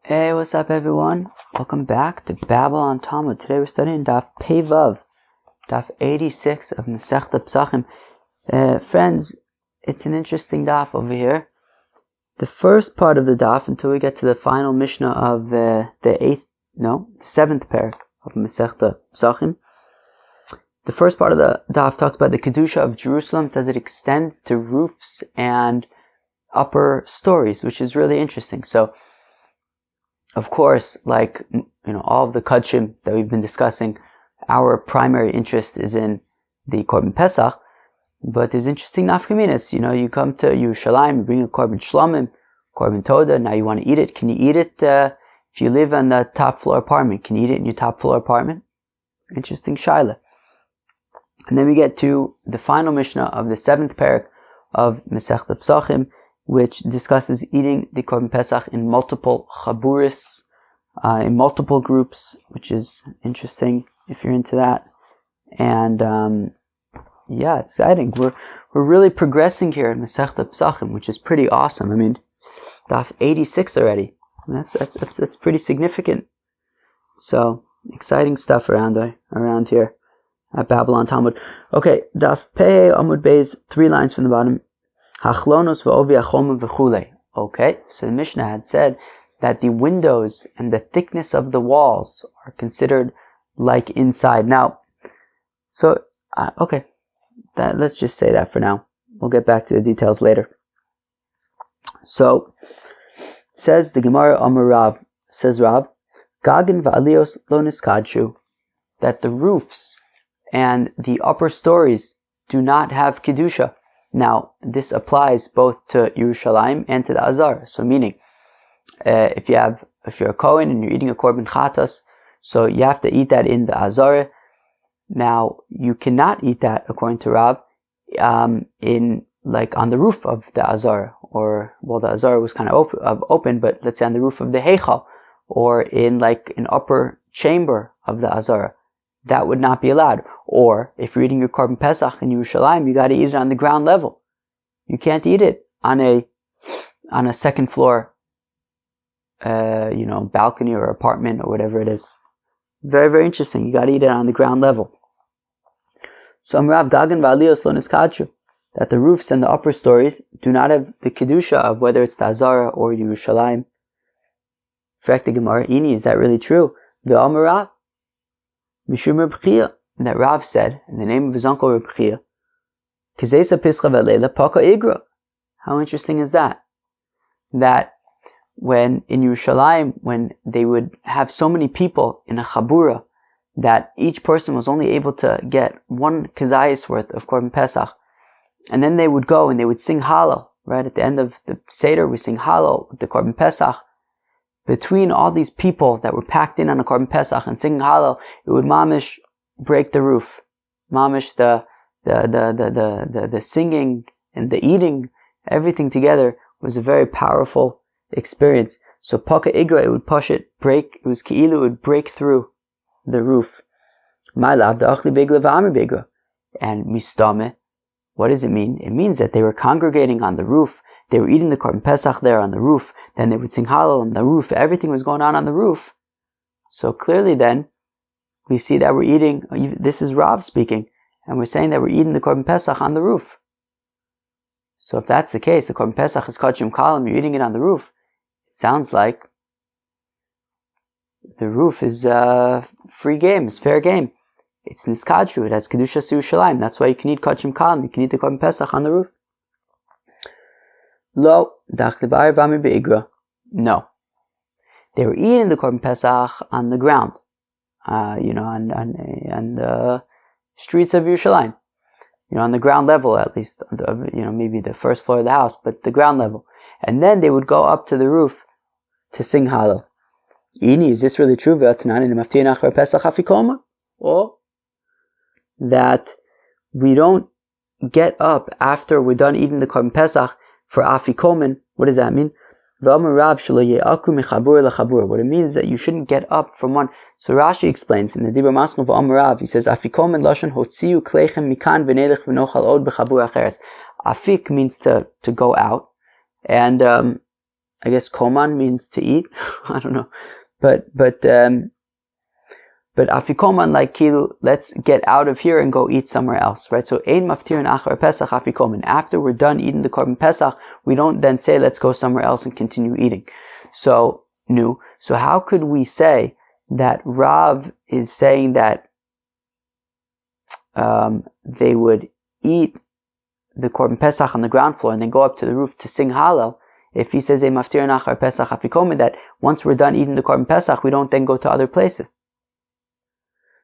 Hey, what's up everyone? Welcome back to Babylon Talmud. Today we're studying Daf Pei Vav, Daf 86 of Masechta Pesachim. Friends, it's an interesting Daf over here. The first part of the Daf, until we get to the final Mishnah of the seventh parak of Masechta Pesachim. The first part of the Daf talks about the Kedusha of Jerusalem. Does it extend to roofs and upper stories, which is really interesting. So, of course, like, all of the Kodshim that we've been discussing, our primary interest is in the korban pesach, but there's interesting nafkaminas. You come to Yerushalayim, you bring a korban shlomim, korban toda, now you want to eat it. Can you eat it if you live in the top floor apartment? Can you eat it in your top floor apartment? Interesting shaila. And then we get to the final Mishnah of the seventh parak of Masechta Pesachim, which discusses eating the korban pesach in multiple chaburis, in multiple groups, which is interesting if you're into that. And it's exciting. We're really progressing here in Masechta Pesachim, which is pretty awesome. I mean, Daf 86 already. That's pretty significant. So exciting stuff around here at Babylon Talmud. Okay, Daf Pei Amud Beis, 3 lines from the bottom. Hachlonos v'ovi achomim v'chulei. Okay, so the Mishnah had said that the windows and the thickness of the walls are considered like inside. Now, let's just say that for now. We'll get back to the details later. So, says the Gemara Amar Rav, says Rav, Gagin v'alios lo niskadshu, that the roofs and the upper stories do not have kedusha. Now, this applies both to Yerushalayim and to the Azar. So, meaning, if you're a Kohen and you're eating a korban chatas, so you have to eat that in the Azar. Now, you cannot eat that, according to Rab, on the roof of the Azar, the Azar was kind of open, but let's say on the roof of the Heichal, or in an upper chamber of the Azar. That would not be allowed. Or, if you're eating your korban pesach in Yerushalayim, you got to eat it on the ground level. You can't eat it on a second floor, balcony or apartment or whatever it is. Very, very interesting. You got to eat it on the ground level. So, Amrav Gagan v'aliyos lo niskadshu, that the roofs and the upper stories do not have the kedusha of whether it's the Azara or Yerushalayim. Fact the Gemara, Ini, is that really true? V'amarav Mishum Reb Chia, that Rav said, in the name of his uncle Reb Chia, Kizesa Pischa V'Leila Paka Igra. How interesting is that? That when in Yerushalayim, when they would have so many people in a chabura, that each person was only able to get 1 kazayas worth of korban pesach, and then they would go and they would sing Hallel. Right at the end of the Seder, we sing Hallel with the korban pesach. Between all these people that were packed in on a korban pesach and singing Hallel, it would mamish break the roof. Mamish the singing and the eating, everything together was a very powerful experience. So Paka Igra, it would push it, break, it was Ki'ilu, it would break through the roof. And Mistame, what does it mean? It means that they were congregating on the roof. They were eating the korban pesach there on the roof. Then they would sing Hallel on the roof. Everything was going on the roof. So clearly then, we see that we're eating, this is Rav speaking, and we're saying that we're eating the korban pesach on the roof. So if that's the case, the korban pesach is kachim kalam, you're eating it on the roof. It sounds like the roof is free game, it's fair game. It's niskadshu, it has kedusha Yerushalayim. That's why you can eat kachim kalam, you can eat the korban pesach on the roof. Lo, dachlibar vami beigra. No. They were eating the korban pesach on the ground. On the streets of Yerushalayim. On the ground level at least. Maybe the first floor of the house, but the ground level. And then they would go up to the roof to sing Hallel. Ini, is this really true? Or that we don't get up after we're done eating the korban pesach for afikomen. What does that mean? What it means is that you shouldn't get up from one. So Rashi explains in the Dibur Masma of Rav, he says, Afikomen lashon hotziu kleichem mikan v'nelech v'nochal od b'chabur acheres. Afik means to go out, and I guess koman means to eat. I don't know. But afikoman, like let's get out of here and go eat somewhere else, right? So ein maftirin achar pesach afikoman. After we're done eating the korban pesach, we don't then say let's go somewhere else and continue eating. So how could we say that Rav is saying that they would eat the korban pesach on the ground floor and then go up to the roof to sing Hallel? If he says ein maftirin achar pesach afikoman, that once we're done eating the korban pesach, we don't then go to other places.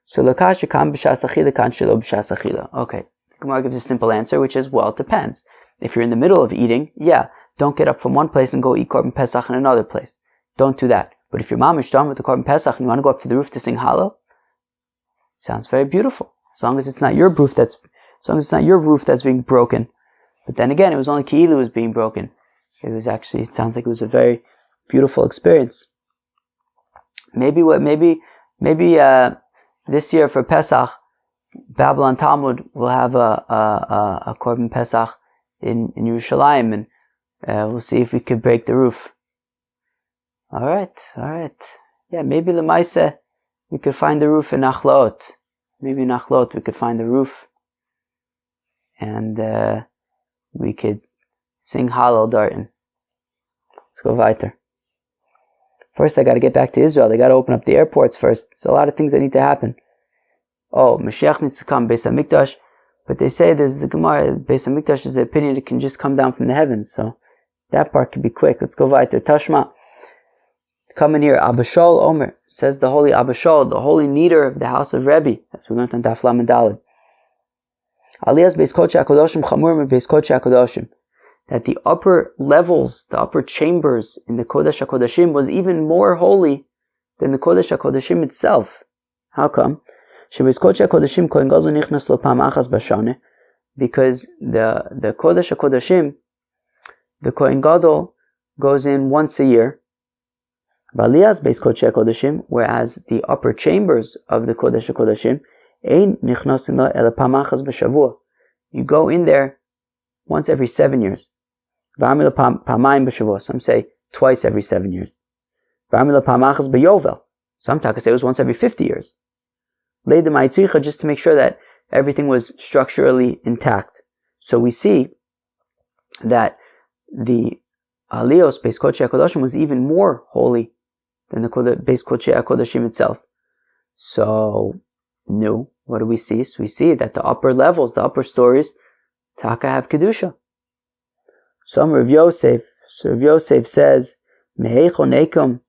So lakasha kam b'shas achila kan shelo b'shas achila. Okay, the Gemara gives a simple answer, which is, well, it depends. If you're in the middle of eating, don't get up from one place and go eat korban pesach in another place. Don't do that. But if you're mamish done with the korban pesach and you want to go up to the roof to sing Hallel, sounds very beautiful. As long as it's not your roof that's being broken. But then again, it was only Ki'ilu was being broken. It sounds like it was a very beautiful experience. Maybe this year for Pesach, Babylon Talmud will have a korban Pesach in Yerushalayim, and we'll see if we could break the roof. All right. Yeah, maybe Lemaise we could find the roof in Nachlaot. Maybe in Nachlaot we could find the roof, and we could sing Hallel Darton. Let's go weiter. First, I got to get back to Israel. They got to open up the airports first. There's a lot of things that need to happen. Oh, Mashiach needs to come, Beis HaMikdash. But they say there's the Gemara, Beis HaMikdash is the opinion it can just come down from the heavens. So that part could be quick. Let's go weiter. Tashma. Come in here. Abba Shaul Omer. Says the holy Abba Shaul, the holy leader of the house of Rebbe. As we learned on Daf Lamed Daled. Aliyas Beis Kodesh HaKodoshim Chamur Me Beis Kodesh HaKodoshim. That the upper levels, the upper chambers in the Kodesh HaKodashim was even more holy than the Kodesh HaKodashim itself. How come? Because the Kodesh HaKodashim, the Kohen Gadol goes in once a year, whereas the upper chambers of the Kodesh HaKodashim, you go in there once every 7 years. Some say twice every 7 years. Some talk say it was once every 50 years. Just to make sure that everything was structurally intact. So we see that the Aliyos Beis Kodesh HaKodashim was even more holy than the Beis Kodesh HaKodashim itself. So, what do we see? So we see that the upper levels, the upper stories, Taka have Kedusha. So Rav Yosef says, Meheicho Nekum,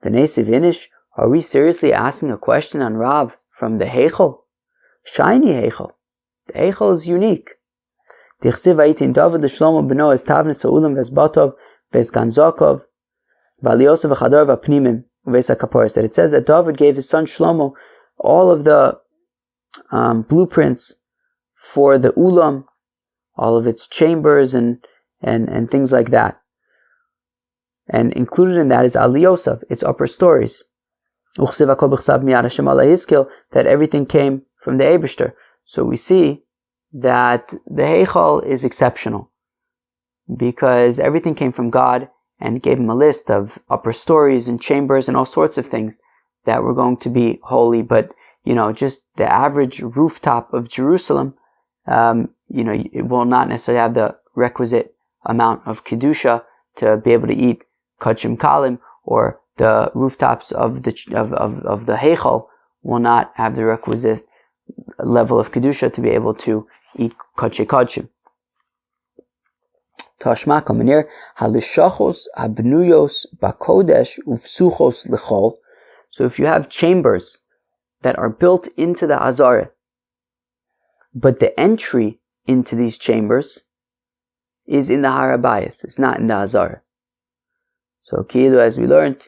V'nesiv Inish, are we seriously asking a question on Rav from the Heichel? Shiny Heichel. The Heichel is unique. Dichsiv Aitin David L'Shlomo Beno Es Tavnis Ha'ulam Ves Batov Ves Ganzokov V'Aliyosef V'Chador V'Pnimim Ves HaKaporos. That it says that David gave his son Shlomo all of the blueprints for the Ulam, all of its chambers and things like that. And included in that is Aliyosef, its upper stories. That everything came from the Eibishter. So we see that the Heichal is exceptional because everything came from God, and gave him a list of upper stories and chambers and all sorts of things that were going to be holy. But just the average rooftop of Jerusalem, it will not necessarily have the requisite amount of kedusha to be able to eat kachim kalim, or the rooftops of the Heichal will not have the requisite level of kedusha to be able to eat kachim. Tashma Kamanir Halishachos Abnuyos Bakodesh Ufsuchos Lechol. So if you have chambers that are built into the Azara, but the entry into these chambers is in the Harabayas, it's not in the Azara. So Ki'ilu, as we learned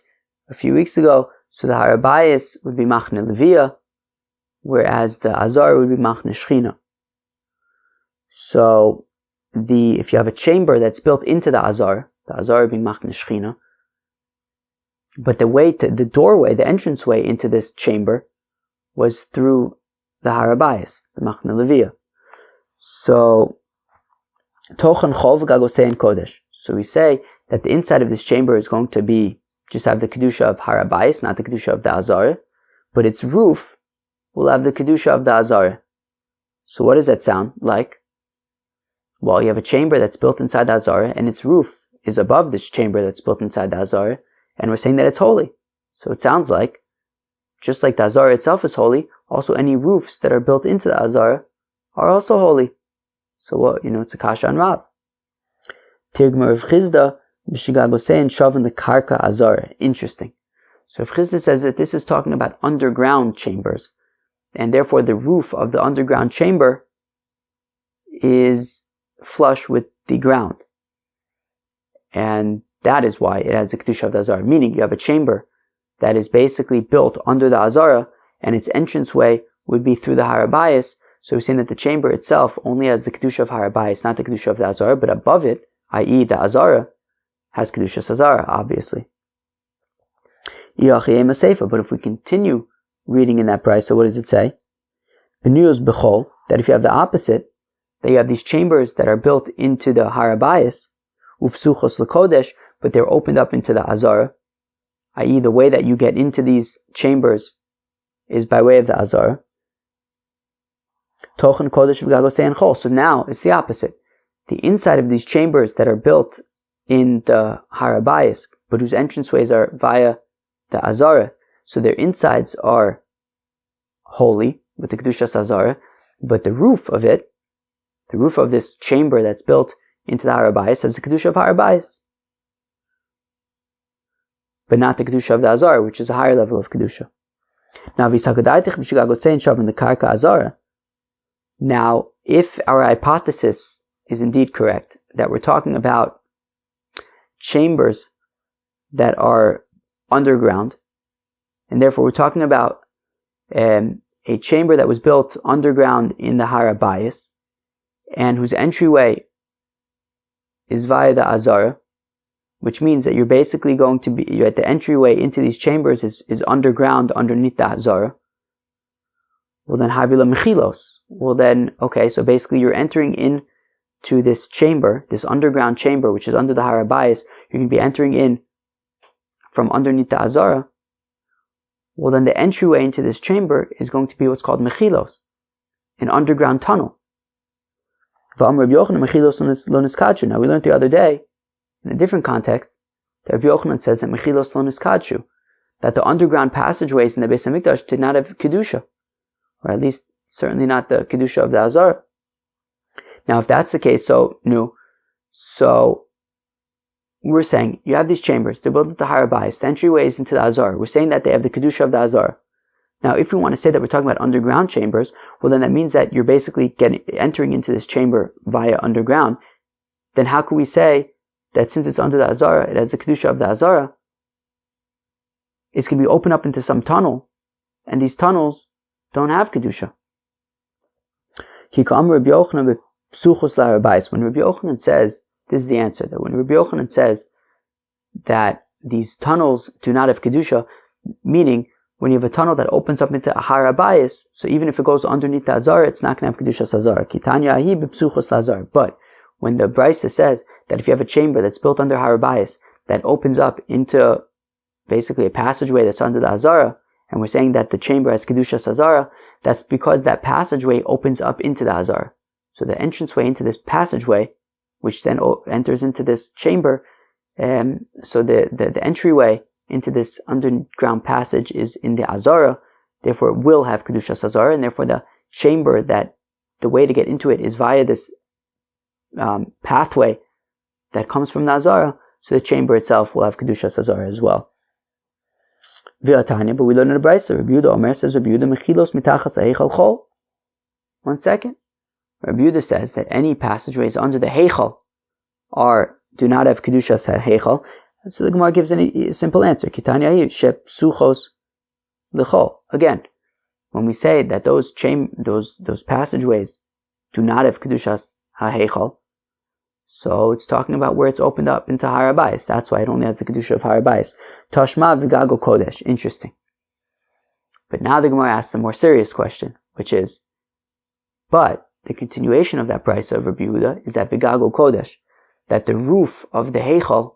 a few weeks ago, so the Harabayas would be Machne Levia, whereas the Azara would be Machne Shechina. So if you have a chamber that's built into the Azara being Machne Shechina, but the doorway, the entranceway into this chamber was through the Harabayas, the Machne Levia. So Tochen Chol V'Gagosein Kodesh. So we say that the inside of this chamber is going to be just have the kedusha of harabayis, not the kedusha of the azara, but its roof will have the kedusha of the azara. So what does that sound like? Well, you have a chamber that's built inside the azara, and its roof is above this chamber that's built inside the azara, and we're saying that it's holy. So it sounds like, just like the azara itself is holy, also any roofs that are built into the azara are also holy. So what? It's a kasha on Rav. Tirgma of Chizda, B'shigagosein Shavan the Karka Azara. Interesting. So if Chizda says that this is talking about underground chambers, and therefore the roof of the underground chamber is flush with the ground. And that is why it has the Kedusha of the Azara. Meaning you have a chamber that is basically built under the Azara, and its entranceway would be through the Harabayas. So we're saying that the chamber itself only has the Kedusha of Harabayas, not the Kedusha of the Azara, but above it, i.e. the Azara, has Kedusha Azara, obviously. But if we continue reading in that brisa, what does it say? That if you have the opposite, that you have these chambers that are built into the Harabayas, ufsuchos l'kodesh, but they're opened up into the Azara, i.e. the way that you get into these chambers is by way of the Azara. Tochen kodesh v'gagosein chol. So now it's the opposite. The inside of these chambers that are built in the Harabayas, but whose entranceways are via the Azara, so their insides are holy with the Kedushas Azara, but the roof of it, the roof of this chamber that's built into the Harabayas, has the Kedusha of Harabayas, but not the Kedusha of the Azara, which is a higher level of Kedusha. Now, if our hypothesis is indeed correct, that we're talking about chambers that are underground, and therefore we're talking about a chamber that was built underground in the Harabayas, and whose entryway is via the Azara, which means that you're basically you're at the entryway into these chambers is underground underneath the Azara. Well then, Havila Mechilos. Well then, okay, so basically you're entering in to this chamber, this underground chamber, which is under the Harabayas. You're going to be entering in from underneath the Azara. Well then, the entryway into this chamber is going to be what's called Mechilos, an underground tunnel. Now we learned the other day, in a different context, that Rabbi Yochanan says that Mechilos lo niskadshu, that the underground passageways in the Beis Hamikdash did not have Kedusha, or at least certainly not the Kedusha of the Azara. Now if that's the case, so we're saying you have these chambers, they're built with the Harabayas, the entryways into the Azara. We're saying that they have the Kedusha of the Azara. Now if we want to say that we're talking about underground chambers, well then that means that you're basically entering into this chamber via underground. Then how can we say that since it's under the Azara, it has the Kedusha of the Azara? It's going to be opened up into some tunnel, and these tunnels don't have Kedusha. When Rabbi Yochanan says, this is the answer, that when Rabbi Yochanan says that these tunnels do not have Kedusha, meaning when you have a tunnel that opens up into a Harabayas, so even if it goes underneath the Azara, it's not going to have Kedusha Azara. But when the Brisa says that if you have a chamber that's built under Harabayas that opens up into basically a passageway that's under the Azara, and we're saying that the chamber has Kedusha Azara, that's because that passageway opens up into the Azara. So the entranceway into this passageway, which then enters into this chamber, so the entryway into this underground passage is in the Azara, therefore it will have Kedusha Azara, and therefore the chamber, that the way to get into it is via this pathway that comes from the Azara, so the chamber itself will have Kedusha Azara as well. But we learn in the Brisa, Rabbi Yehuda Omer says, Rabbi Yehuda Mechilos mitachas heichal chol. 1 second. Rabbi Yehuda says that any passageways under the heichal do not have Kedusha heichal. So the Gemara gives a simple answer. Kitanya shep suchos l'chol. Again, when we say that those passageways do not have Kedushas heichal, so it's talking about where it's opened up into Harabayas. That's why it only has the Kedusha of Harabayas. Tashma v'gago kodesh. Interesting. But now the Gemara asks a more serious question, which is, but the continuation of that brisa of Rabbi Yehuda is that v'gago kodesh, that the roof of the heichal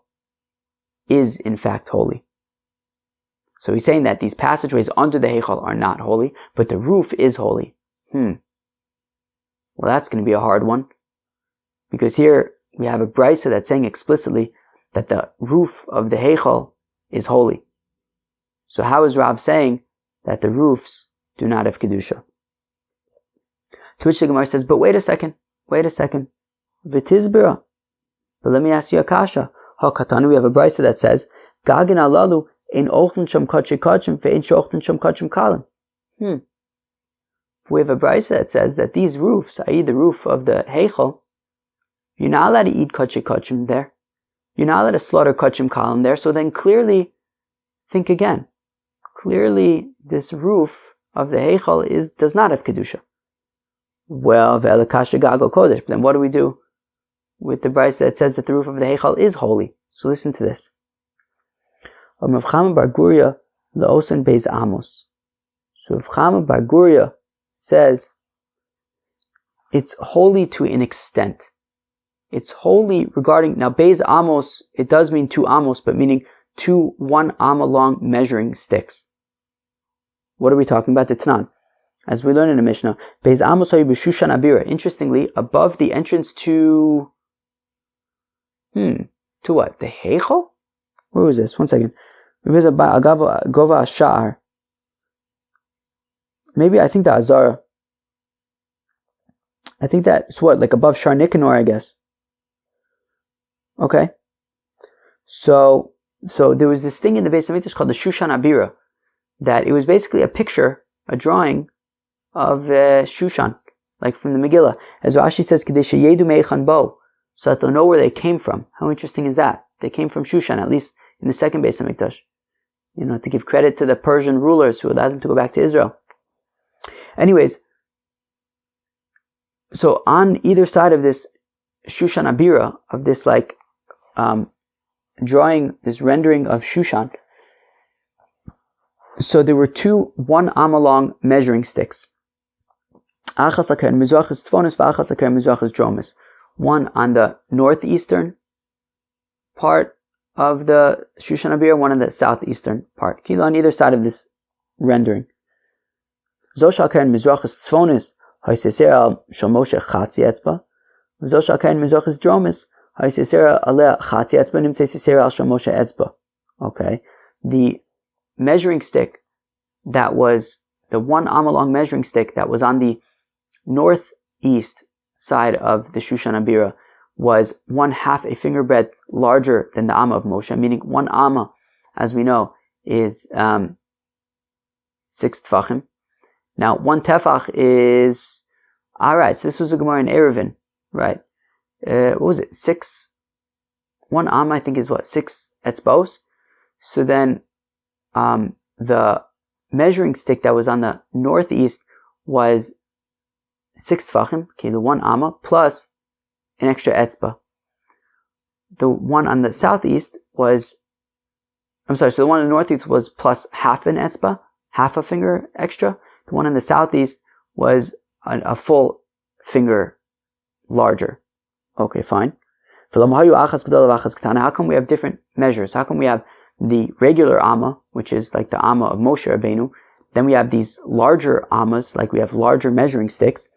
is in fact holy. So he's saying that these passageways under the Heichal are not holy, but the roof is holy. Well, that's going to be a hard one, because here we have a brisa that's saying explicitly that the roof of the Heichal is holy. So how is Rav saying that the roofs do not have Kedusha? To which the Gemara says, but wait a second. V'tizbira. But let me ask you a kasha. HaKatanu, we have a brisa that says, Gagin alalu ein ochlen sham kachim kachim ve'ein shochlen sham kachim kalim. We have a brisa that says that these roofs, i.e. the roof of the Heichal, you're not allowed to eat kachim kachim there. You're not allowed to slaughter kachim kalim there. So then clearly, think again. Clearly, this roof of the Heichal does not have Kedusha. Well, ve'elakasha gagal kodesh. But then what do we do with the brisa that says that the roof of the Heichal is holy? So listen to this. Rav Chama bar Guria le'osen beis amos. So Rav Chama bar Guria says it's holy to an extent. It's holy regarding, now beis amos, it does mean 2 amos, but meaning 2 1 amma long measuring sticks. What are we talking about? It's not. As we learn in the Mishnah, beis amos hayu b'shushan abira. Interestingly, above the entrance to what? The Heichal? Where was this? One second. Maybe Gova Ashar. Maybe I think the Azara. I think that's what, like above Shar Nicanor, I guess. Okay. So there was this thing in the Beis Hamikdash called the Shushan Abira, that it was basically a picture, a drawing of Shushan, like from the Megillah. As Rashi says, Kadesh Yedu Meichan Bo, so that they'll know where they came from. How interesting is that? They came from Shushan, at least in the second Beis Hamikdash. To give credit to the Persian rulers who allowed them to go back to Israel. Anyways, so on either side of this Shushan Abira, of this drawing, this rendering of Shushan, so there were 2 1 amma long measuring sticks. One on the northeastern part of the Shushan Abir, one on the southeastern part. On either side of this rendering. Okay. The measuring stick that was the 1 amma long measuring stick that was on the northeast side of the Shushan Abira was 1/2 a finger breadth larger than the amma of Moshe, meaning 1 amma, as we know, is 6 tefachim. Now 1 tefach is, alright, so this was a Gemara in Eruvin, right? What was it? 1 amma I think is 6 etzbos. So then the measuring stick that was on the northeast was 6 tefachim, okay, the 1 amma, plus an extra etzba. The one on the southeast was, so the one on the northeast was plus 1/2 an etzba, 1/2 a finger extra. The one on the southeast was a full finger larger. Okay, fine. How come we have different measures? How come we have the regular amma, which is like the amma of Moshe Rabbeinu, then we have these larger ammas, like we have larger measuring sticks?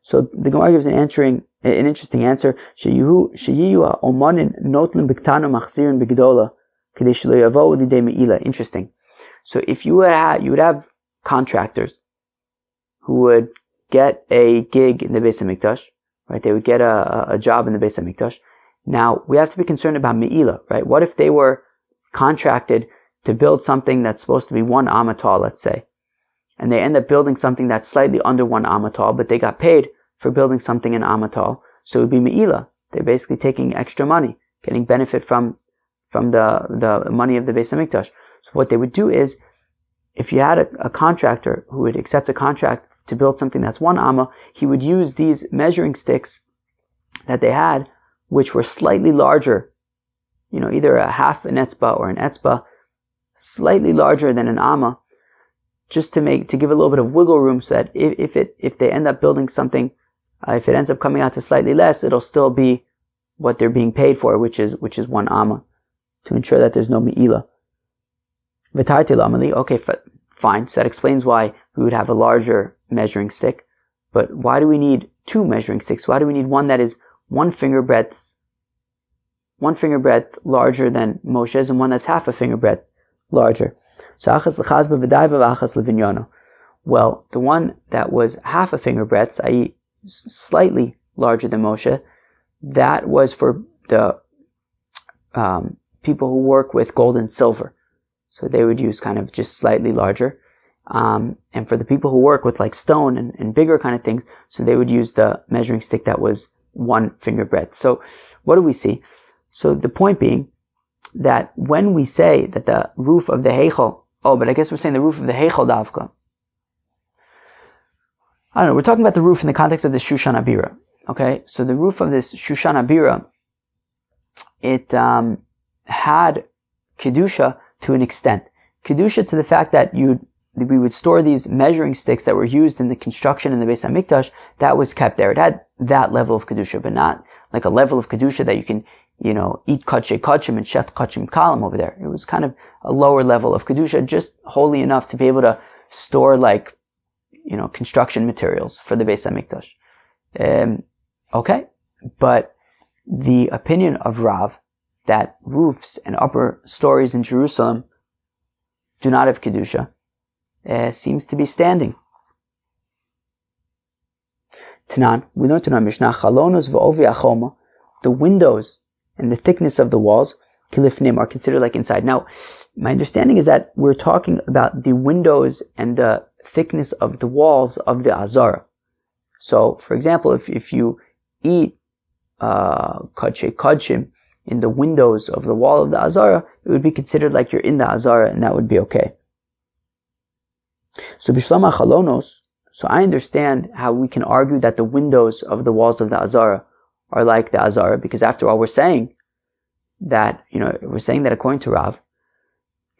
So the Gemara gives an interesting answer. Interesting. So if you would have contractors who would get a gig in the Beis Hamikdash, right? They would get a job in the Beis Hamikdash. Now we have to be concerned about me'ila, right? What if they were contracted to build something that's supposed to be 1 amma tall, let's say, and they end up building something that's slightly under 1 amma tall, but they got paid for building something in amma tall, so it would be me'ila. They're basically taking extra money, getting benefit from the money of the Beis Hamikdash. So what they would do is, if you had a contractor who would accept a contract to build something that's 1 amma, he would use these measuring sticks that they had, which were slightly larger, either a 1/2 an etzba or an etzba, slightly larger than an amma, just to give a little bit of wiggle room, so that if they end up building something, if it ends up coming out to slightly less, it'll still be what they're being paid for, which is 1 amma. to ensure that there's no me'ilah. V'tarti l'amali, okay, fine. So that explains why we would have a larger measuring stick. But why do we need two measuring sticks? Why do we need one that is one finger breadth larger than Moshe's and one that's half a finger breadth larger? So achas l'chazba v'daiva v'achas l'vinyono. Well, the one that was half a finger breadth, i.e. slightly larger than Moshe, that was for the people who work with gold and silver. So they would use kind of just slightly larger. And for the people who work with like stone and bigger kind of things, so they would use the measuring stick that was one finger breadth. So what do we see? So the point being that when we say that the roof of the Heichel, but I guess we're saying the roof of the Heichel Davka. I don't know, we're talking about the roof in the context of the Shushan Abira. Okay, so the roof of this Shushan Abira, it had Kedusha to an extent. Kedusha to the fact that we would store these measuring sticks that were used in the construction in the Beis HaMikdash. That was kept there. It had that level of Kedusha, but not like a level of Kedusha that you can, eat Kachei Kachim and Sheft Kachim Kalim over there. It was kind of a lower level of Kedusha, just holy enough to be able to store like, construction materials for the Beis HaMikdash. Okay, but the opinion of Rav that roofs and upper stories in Jerusalem do not have Kedusha seems to be standing. Tanan, we learned in our Mishnah, Chalonos v'ovi achoma, the windows and the thickness of the walls, kilifnim, are considered like inside. Now, my understanding is that we're talking about the windows and the thickness of the walls of the Azara. So, for example, if you eat kachei kachim in the windows of the wall of the Azara, it would be considered like you're in the Azara, and that would be okay. So Bishlam HaChalonos, so I understand how we can argue that the windows of the walls of the Azara are like the Azara, because after all, we're saying that according to Rav,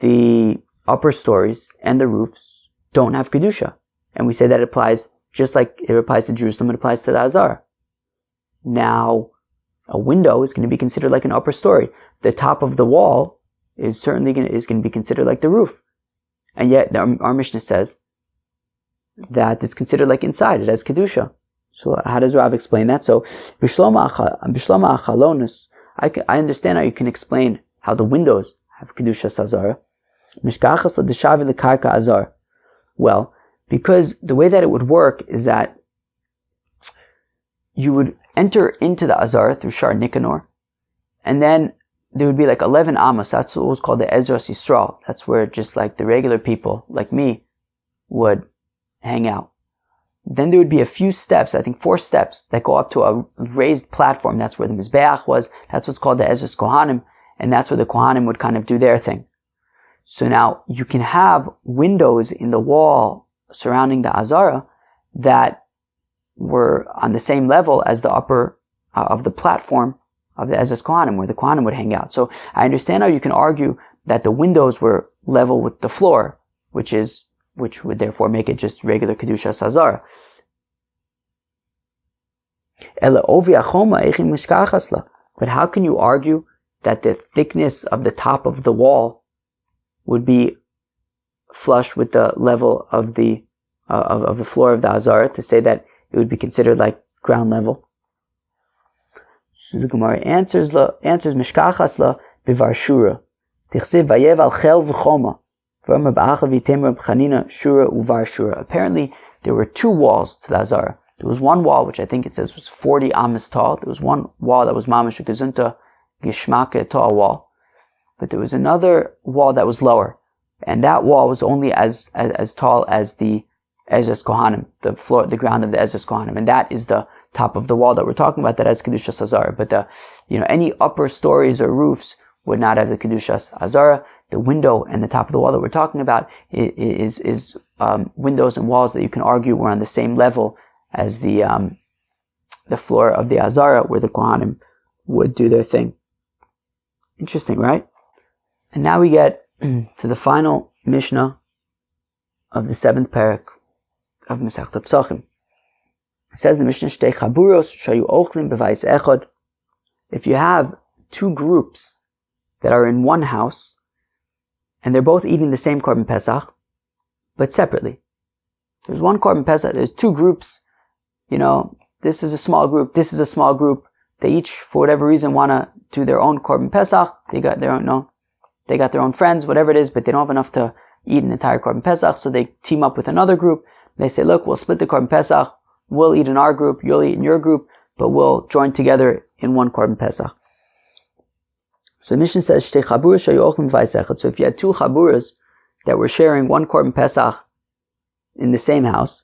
the upper stories and the roofs don't have Kedusha. And we say that it applies just like it applies to Jerusalem, it applies to the Azara. Now, a window is going to be considered like an upper story. The top of the wall is going to be considered like the roof. And yet, our Mishnah says that it's considered like inside. It has Kedusha. So how does Rav explain that? So, Bishlama Achalonis, I understand how you can explain how the windows have Kedusha Sazara. Mishkachas l'deshavi l'karka azar. Well, because the way that it would work is that you would enter into the Azar through Shar Nicanor, and then there would be like 11 Amos. That's what was called the Ezras Yisrael. That's where just like the regular people, like me, would hang out. Then there would be a few steps, I think 4 steps, that go up to a raised platform. That's where the Mizbeach was. That's what's called the Ezras Kohanim, and that's where the Kohanim would kind of do their thing. So now you can have windows in the wall surrounding the Azara that were on the same level as the upper of the platform of the Ezras Kohanim, where the Kohanim would hang out. So I understand how you can argue that the windows were level with the floor, which would therefore make it just regular Kedusha Azara. But how can you argue that the thickness of the top of the wall would be flush with the level of the floor of the Azara, to say that it would be considered like ground level? So the Gemara answers Mishkachas la bivarshura. Tichsev vayev al chel v'choma. Apparently, there were 2 walls to the Azara. There was one wall, which I think it says was 40 amas tall. There was one wall that was mamash gezunta gishmake tall wall. But there was another wall that was lower. And that wall was only as tall as the Ezras Kohanim, the ground of the Ezras Kohanim. And that is the top of the wall that we're talking about, that has Kedushas Azara. But any upper stories or roofs would not have the Kedushas Azara. The window and the top of the wall that we're talking about is windows and walls that you can argue were on the same level as the floor of the Azara, where the Kohanim would do their thing. Interesting, right? And now we get to the final Mishnah of the 7th parak of Masechet Pesachim. It says in the Mishnah, Shtei chaburos shayu ochlim b'vayis echad. If you have 2 groups that are in one house, and they're both eating the same korban pesach, but separately. There's one korban pesach, there's two groups, this is a small group, this is a small group. They each, for whatever reason, want to do their own korban pesach. They got their own friends, whatever it is, but they don't have enough to eat an entire korban pesach, so they team up with another group. They say, look, we'll split the korban pesach, we'll eat in our group, you'll eat in your group, but we'll join together in one korban pesach. So the Mishnah says, so if you had two chaburas that were sharing one korban pesach in the same house,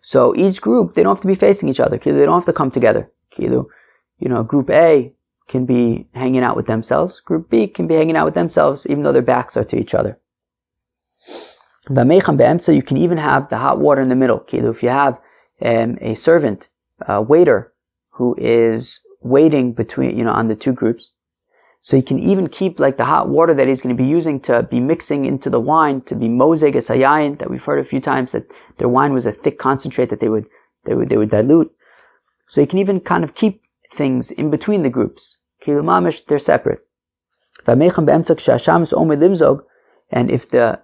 so each group, they don't have to be facing each other. They don't have to come together. Group A can be hanging out with themselves. Group B can be hanging out with themselves, even though their backs are to each other. You can even have the hot water in the middle. If you have a servant, a waiter, who is waiting between, on the two groups, so you can even keep like the hot water that he's going to be using to be mixing into the wine, to be mozeg as hayayin, that we've heard a few times that their wine was a thick concentrate that they would dilute. So you can even kind of keep things in between the groups. They're separate. And if the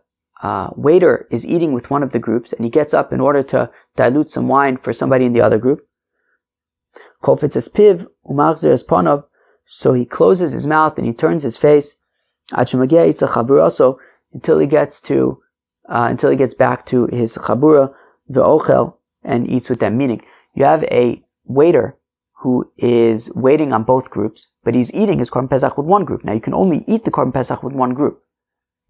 waiter is eating with one of the groups and he gets up in order to dilute some wine for somebody in the other group, so he closes his mouth and he turns his face until he gets back to his chabura, the ochel, and eats with them. Meaning, you have a waiter who is waiting on both groups, but he's eating his korban pesach with one group. Now, you can only eat the korban pesach with one group.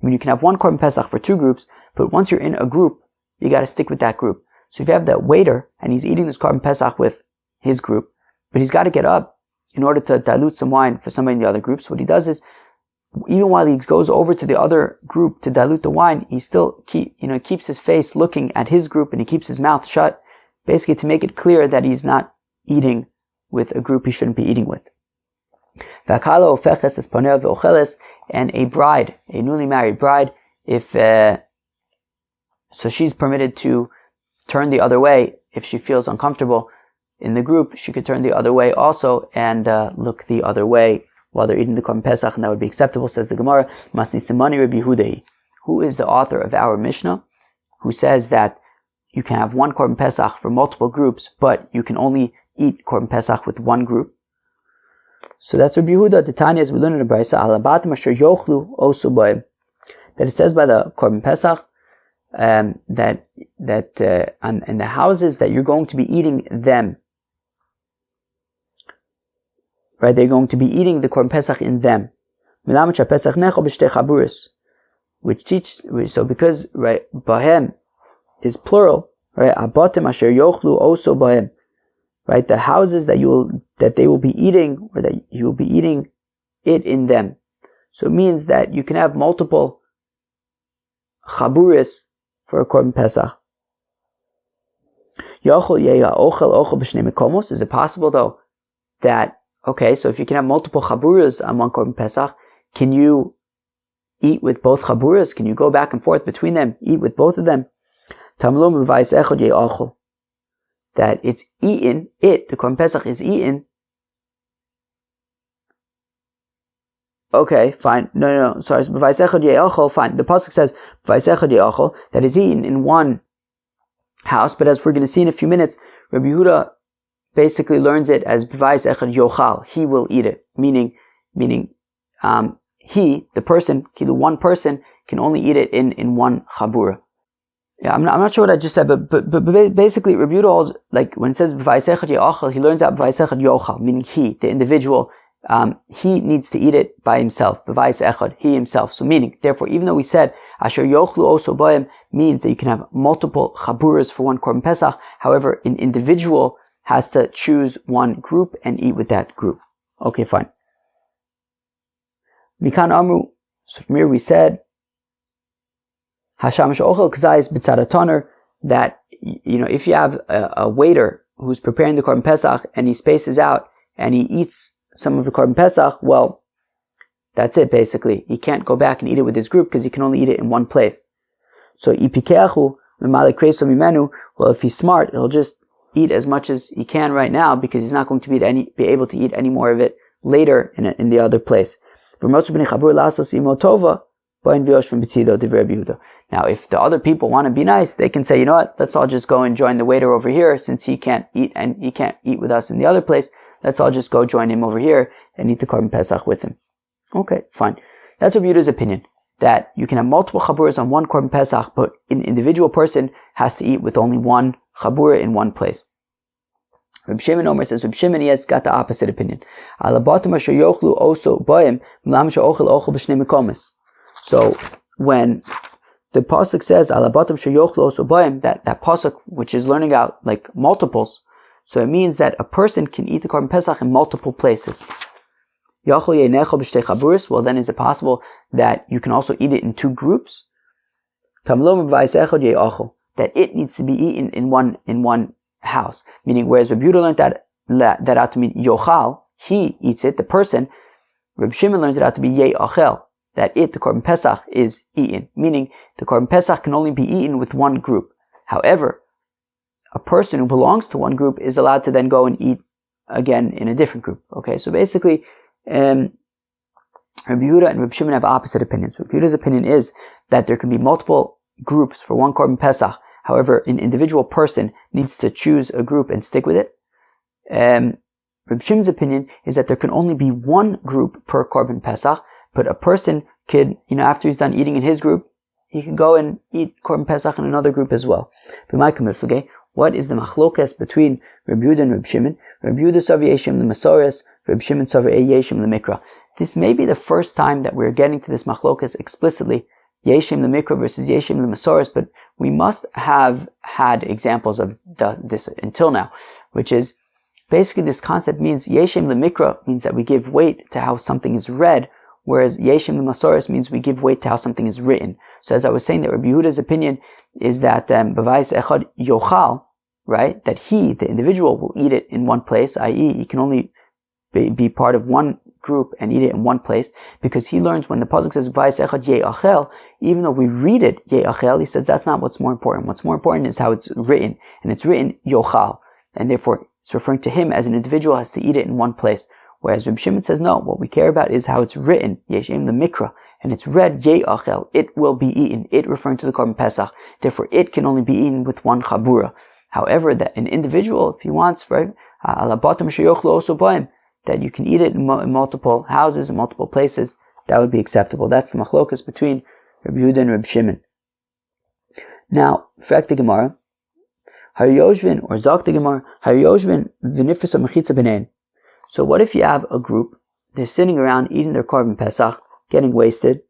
You can have one korban pesach for two groups, but once you're in a group, you got to stick with that group. So if you have that waiter and he's eating this korban pesach with his group, but he's got to get up in order to dilute some wine for somebody in the other group. So what he does is, even while he goes over to the other group to dilute the wine, he still keeps his face looking at his group and he keeps his mouth shut, basically to make it clear that he's not eating with a group he shouldn't be eating with. And a bride, a newly married bride, so she's permitted to turn the other way if she feels uncomfortable in the group. She could turn the other way also and look the other way while they're eating the korban pesach, and that would be acceptable. Says the Gemara, Masni Simani Rabbi Yehuda, who is the author of our Mishnah, who says that you can have one korban pesach for multiple groups, but you can only eat korban pesach with one group. So that's Rabbi Yehuda. The Tanya, as we learn in the Brisa, Alabatim asher yochlu osu b'hem, that it says by the korban pesach that in the houses that you're going to be eating them, right? They're going to be eating the korban pesach in them. Which teaches, so because, right, bahem is plural, right? Abatim asher yochlu osu b'hem. Right, the houses that they will be eating, or that you will be eating it in them. So it means that you can have multiple chaburis for a korban pesach. Is it possible though that, okay, so if you can have multiple chaburas on one korban pesach, can you eat with both chaburas? Can you go back and forth between them, eat with both of them? That it's eaten, the korban pesach is eaten. Okay, fine. No, sorry. Fine. The pasuk says that is eaten in one house, but as we're going to see in a few minutes, Rabbi Yehuda basically learns it as yochal. He will eat it, meaning, he, the person, one person, can only eat it in one chabura. Yeah, I'm not sure what I just said, but basically, Rabbi Yehuda holds, like, when it says b'vaisechad ye'achal, he learns out b'vaisechad yochal, meaning he, the individual, he needs to eat it by himself, b'vaisechad, he himself. So meaning, therefore, even though we said asher yochlu oso b'hem means that you can have multiple chaburas for one korban pesach, however, an individual has to choose one group and eat with that group. Okay, fine. Mikan amru, so from here we said, Hashamash ochel k'zayis b'tzad toner, that, if you have a waiter who's preparing the korban pesach and he spaces out and he eats some of the korban pesach, well, that's it basically. He can't go back and eat it with his group because he can only eat it in one place. So ipikeachu memale kreso mimenu, well, if he's smart, he'll just eat as much as he can right now because he's not going to be able to eat any more of it later in the other place. Now, if the other people want to be nice, they can say, you know what, let's all just go and join the waiter over here since he can't eat and he can't eat with us in the other place. Let's all just go join him over here and eat the korban pesach with him. Okay, fine. That's Rabbi Yehuda's opinion, that you can have multiple chaburas on one korban pesach, but an individual person has to eat with only one chabura in one place. Reb Shimon Omer says, Reb Shimon has got the opposite opinion. So when the pasuk says that pasuk which is learning out like multiples, so it means that a person can eat the korban pesach in multiple places. Well, then is it possible that you can also eat it in two groups? That it needs to be eaten in one house. Meaning, whereas Rabbi Yehuda learned that out to mean yochal, he eats it, the person. Reb Shimon learns it out to be ye'achel, that it, the korban pesach, is eaten. Meaning, the korban pesach can only be eaten with one group. However, a person who belongs to one group is allowed to then go and eat again in a different group. Okay, so basically, Rabbi Yehuda and Reb Shimon have opposite opinions. Rabbi Yehuda's opinion is that there can be multiple groups for one korban pesach. However, an individual person needs to choose a group and stick with it. Reb Shimon's opinion is that there can only be one group per korban pesach, but a person could, after he's done eating in his group, he can go and eat korban pesach in another group as well. What is the machlokas between Reb Yehuda and Reb Shimon? Reb Yehuda savi yeshem l'masoras, Reb Shimon savi yeshem l'mikra. This may be the first time that we're getting to this machlokas explicitly, yeshem l'mikra versus yeshem l'masoras, but we must have had examples of this until now, which is basically this concept means yeshem l'mikra means that we give weight to how something is read, whereas yeshem l'masoras means we give weight to how something is written. So as I was saying, that Rabbi Yehuda's opinion is that b'vayis echad yochal, right, that he, the individual, will eat it in one place, i.e. he can only be part of one group and eat it in one place, because he learns when the pasuk says b'vayis echad ye'achel, even though we read it ye'achel, he says that's not what's more important. What's more important is how it's written, and it's written yochal, and therefore it's referring to him as an individual has to eat it in one place. Whereas Reb Shimon says no, what we care about is how it's written, yeshem the mikra, and it's read ye'achel, it will be eaten, it referring to the korban pesach, therefore it can only be eaten with one chabura. However, that an individual, if he wants, right, that you can eat it in multiple houses, in multiple places, that would be acceptable. That's the machlokas between Reb Yehuda and Reb Shimon. Now, fact the Gemara, Haryosvin or Zok the Gemara, Haryosvin v'nifrisa mechitza b'nein. So what if you have a group, they're sitting around eating their korban pesach, getting wasted.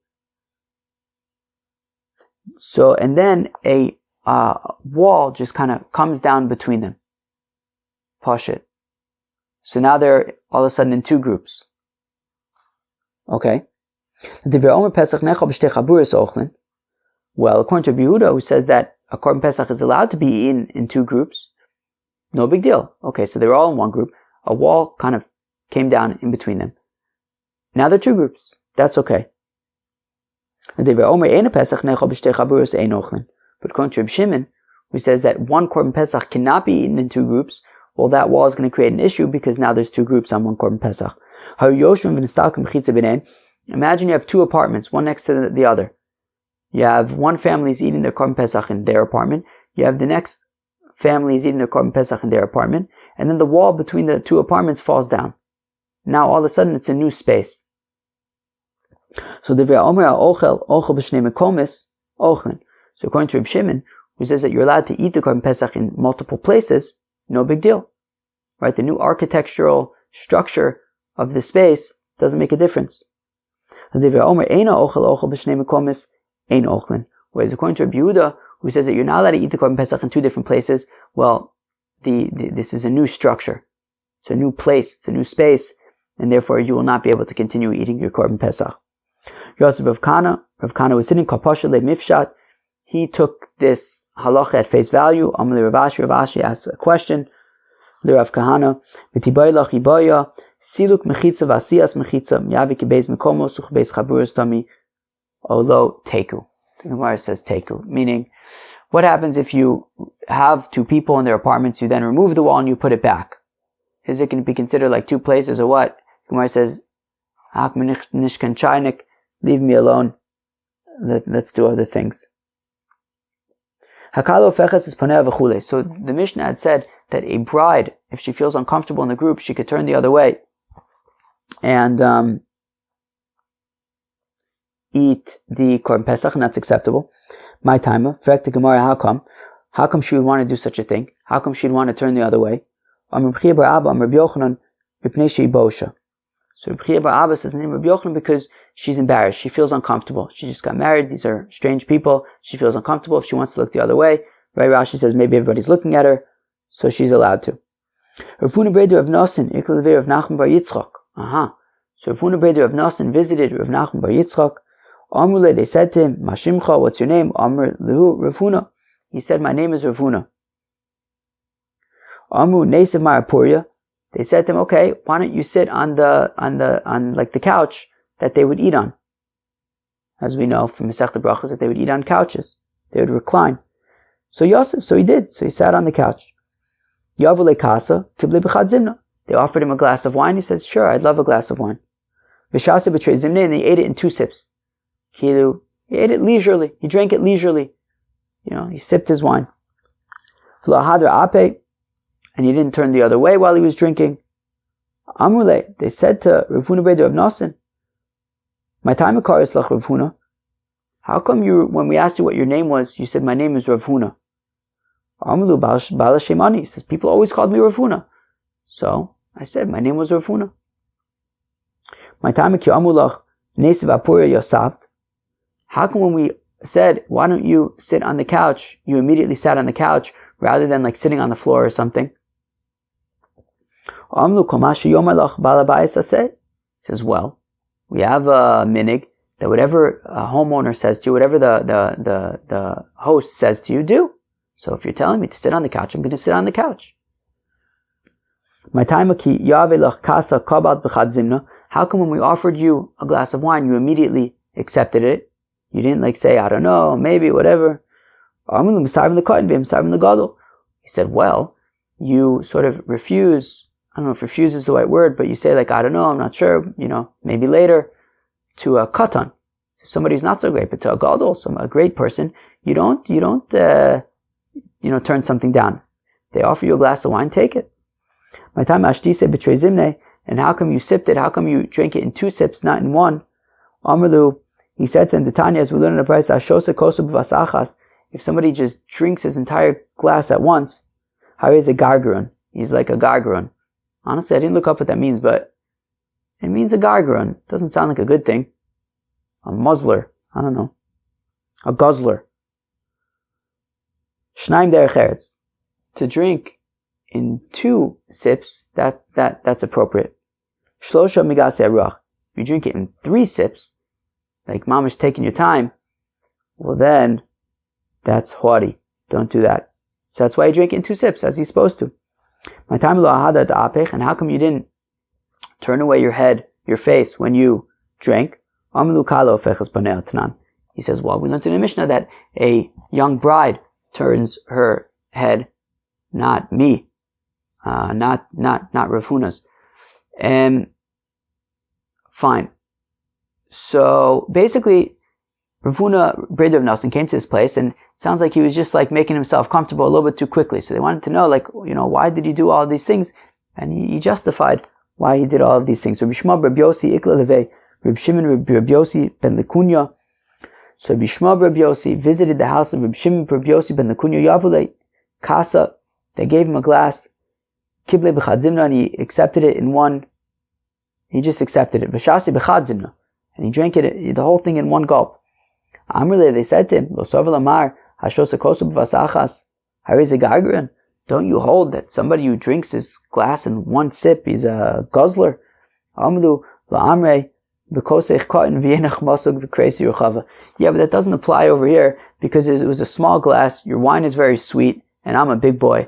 So, and then a wall just kind of comes down between them. Pashit. So now they're all of a sudden in two groups. Okay. Well, according to Yehuda, who says that a korban pesach is allowed to be eaten in two groups, no big deal. Okay, so they're all in one group. A wall kind of came down in between them. Now they're two groups. That's okay. But according to Reb Shimon, who says that one korban pesach cannot be eaten in two groups, well, that wall is going to create an issue because now there's two groups on one korban pesach. Imagine you have two apartments, one next to the other. You have one family is eating their korban pesach in their apartment. You have the next family is eating their korban pesach in their apartment. And then the wall between the two apartments falls down. Now all of a sudden it's a new space. So according to Reb Shimon, who says that you're allowed to eat the korban pesach in multiple places, no big deal. Right? The new architectural structure of the space doesn't make a difference. Whereas according to Rabbi Yehuda, who says that you're not allowed to eat the korban pesach in two different places, well, this is a new structure. It's a new place, it's a new space, and therefore you will not be able to continue eating your korban pesach. Yosef Rav Kana was sitting kapasha le mifshat. He took this halacha at face value. Amalei Rav Ashi asked a question. Le Rav Kahana, v'tibay lach ibaya, siluk mechitza v'asiyas mechitza, yavi kibeis mekomos u'chibeis chaburas tami, olo teku. The Gemara says teku, meaning what happens if you have two people in their apartments, you then remove the wall and you put it back? Is it going to be considered like two places or what? Gemara says, leave me alone. Let's do other things. So the Mishnah had said that a bride, if she feels uncomfortable in the group, she could turn the other way and eat the korban pesach, and that's acceptable. My timer, the Gemara, how come? How come she would want to do such a thing? How come she'd want to turn the other way? So Rabbi Chia bar Abba says the name of Rabbi Yochanan because she's embarrassed. She feels uncomfortable. She just got married. These are strange people. She feels uncomfortable. If she wants to look the other way, Rabbi Rashi says maybe everybody's looking at her, so she's allowed to. Rafuna Breder of Nosin, Ikla Levi of Nachman bar Yitzchak. So Rafuna Breder of Nosin visited Rav Nachman bar Yitzchak. Amrule, they said to him, Mashimcha, what's your name? Amr Lehu Rafuna. He said, my name is Rafuna. Amru Nesev Marapuria. They said to him, okay, why don't you sit on the couch that they would eat on? As we know from Masechta Brachos that they would eat on couches. They would recline. So he did. So he sat on the couch. Yavule Kasa, Kible B'chad Zimna. They offered him a glass of wine. He says, sure, I'd love a glass of wine. V'shasa b'trei Zimne, and they ate it in 2 sips. He ate it leisurely. He drank it leisurely. He sipped his wine. V'lahadra Ape, and he didn't turn the other way while he was drinking. Amrule, they said to Ravuna Breder of Nosin, my time akar is lach Ravuna. How come when we asked you what your name was, you said my name is Ravuna? Amrulu Bala Shemani, he says, people always called me Ravuna. So I said my name was Ravuna. My time akar amulach Nesev Apuria Yosaf. How come when we said, why don't you sit on the couch, you immediately sat on the couch rather than like sitting on the floor or something? He says, well, we have a minig that whatever a homeowner says to you, whatever the host says to you, do. So if you're telling me to sit on the couch, I'm going to sit on the couch. How come when we offered you a glass of wine, you immediately accepted it? You didn't say, I don't know, maybe, whatever. He said, well, you sort of refuse, I don't know if refuse is the right word, but you say I don't know, I'm not sure, maybe later, to a katan, somebody who's not so great, but to a gadol, a great person, you don't turn something down. They offer you a glass of wine, take it. My time ashtise b'trei zimne, and how come you sipped it? How come you drank it in 2 sips, not in 1? Amrlu, he said to him, Tanya, as we learn in the price, ashosa kosu b'vasachas, if somebody just drinks his entire glass at once, how is a gargaron? He's like a gargaron. Honestly, I didn't look up what that means, but it means a gargaron. Doesn't sound like a good thing. A muzzler. I don't know. A guzzler. Shnaim derech eretz. To drink in 2 sips, that's appropriate. Shlosha migas eruach. If you drink it in 3 sips, like mama's taking your time, well then, that's haughty. Don't do that. So that's why you drink it in 2 sips, as he's supposed to. My time lo ahada apech, and how come you didn't turn away your face when you drank? Amlu kalo fechas panei tanan. He says, well, we learned in the Mishnah that a young bride turns her head, not me, not Rafuna's. Fine. So basically, Ravuna Breder of Nosin came to this place, and it sounds like he was just making himself comfortable a little bit too quickly. So they wanted to know, why did he do all of these things? And he justified why he did all of these things. Rabbi Shema Rabbi Yossi Ikla Levei Rabbi Shimon Rabbi Yossi ben Lekunya. So Rabbi Shema Rabbi Yossi visited the house of Rabbi Shimon Rabbi Yossi ben Lekunya Yavule Kasa. They gave him a glass. Kible b'chad zimna, and he accepted it in 1. He just accepted it. V'shasi b'chad zimna, and he drank it, the whole thing in 1 gulp. Amrle, they said to him, Lo sovel amar hashosa kosu b'vasachas hariz gargaron. Don't you hold that somebody who drinks his glass in 1 sip is a guzzler? Amru la'amre b'kosech katan v'yenach masug v'kresi ruchava. Yeah, but that doesn't apply over here because it was a small glass. Your wine is very sweet, and I'm a big boy.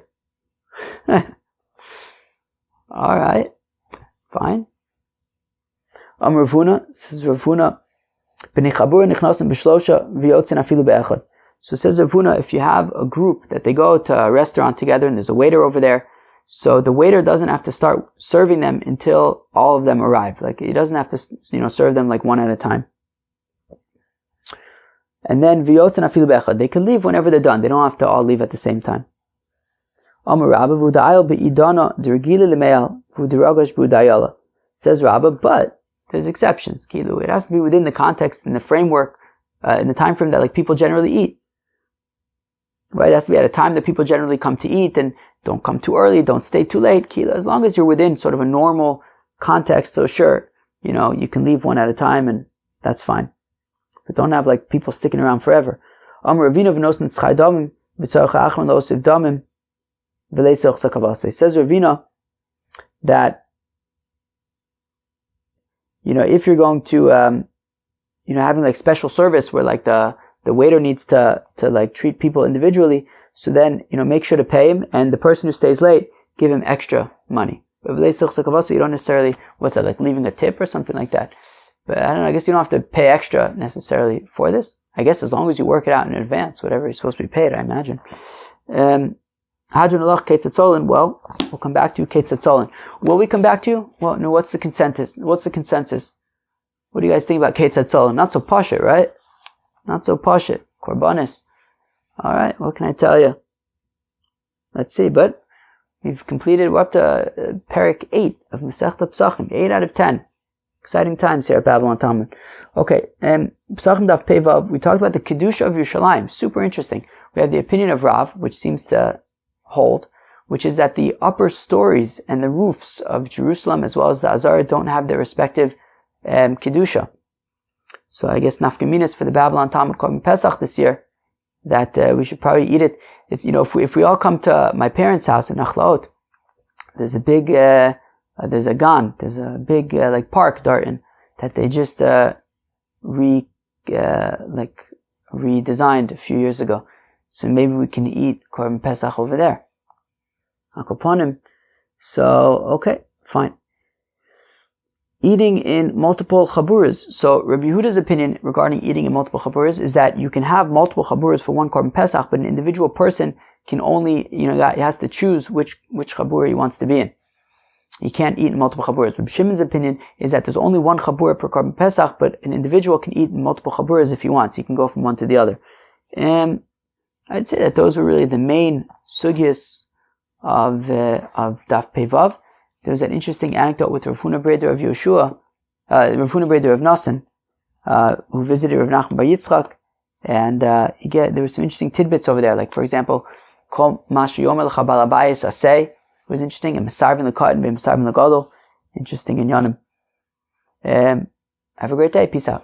All right, fine. Ravuna, says Ravuna, So it says Rav Huna, if you have a group that they go to a restaurant together and there's a waiter over there, so the waiter doesn't have to start serving them until all of them arrive. Like he doesn't have to, serve them like one at a time. And then v'yotzen afilu be'echad, they can leave whenever they're done. They don't have to all leave at the same time. Amar Rabba v'uda'ayel be'idana d'regila l'me'al v'u'diragash b'uda'ayala. Says Rabba, but there's exceptions. Kilu, it has to be within the context and the framework, in the time frame that like people generally eat. Right? It has to be at a time that people generally come to eat, and don't come too early, don't stay too late. Kilu, as long as you're within sort of a normal context, so sure, you can leave one at a time and that's fine. But don't have like people sticking around forever. Says Ravina that if you're going to having like special service where like the waiter needs to like treat people individually, so then make sure to pay him, and the person who stays late, give him extra money. But you don't necessarily, what's that, like leaving a tip or something like that. But I don't know, I guess you don't have to pay extra necessarily for this. I guess as long as you work it out in advance, whatever is supposed to be paid, I imagine. Well, we'll come back to Ketzatzolan. Will we come back to? Well, no, what's the consensus? What do you guys think about Ketzatzolan? Not so pashit, right? Not so pashit. Korbanis. Alright, what can I tell you? Let's see, but we're up to Parak 8 of Masechta Pesachim, 8 out of 10. Exciting times here at Babylon Talmud. Okay, Pesachim Daf Pei Vav, we talked about the Kedusha of Yerushalayim. Super interesting. We have the opinion of Rav, which seems to hold, which is that the upper stories and the roofs of Jerusalem as well as the Azara don't have their respective Kedusha. So I guess nafkaminas for the Babylon Talmud Korban Pesach this year, that we should probably eat it. It's, if we all come to my parents' house in Nachlaot, there's a big there's a big like park, Darton, that they just redesigned a few years ago. So maybe we can eat Korban Pesach over there. Akoponim. So, okay, fine. Eating in multiple chaburas. So Rabbi Yehuda's opinion regarding eating in multiple chaburas is that you can have multiple chaburas for one Korban Pesach, but an individual person can only, he has to choose which chabura he wants to be in. He can't eat in multiple chaburas. Rabbi Shimon's opinion is that there's only one chabura per Korban Pesach, but an individual can eat in multiple chaburas if he wants. He can go from one to the other. And I'd say that those were really the main sugyas of Daf Pei Vav. There was an interesting anecdote with Rav Huna Breder of Yoshua, Rav Huna Breder of Nosson, who visited Rav Nachman Bar Yitzchak, and there were some interesting tidbits over there. Like, for example, Kol Masha Yomer L'cha Bal Habayis Aseh was interesting, and Mesarvin L'Katan V'Mesarvin L'Gadol, interesting in Yonim. Have a great day. Peace out.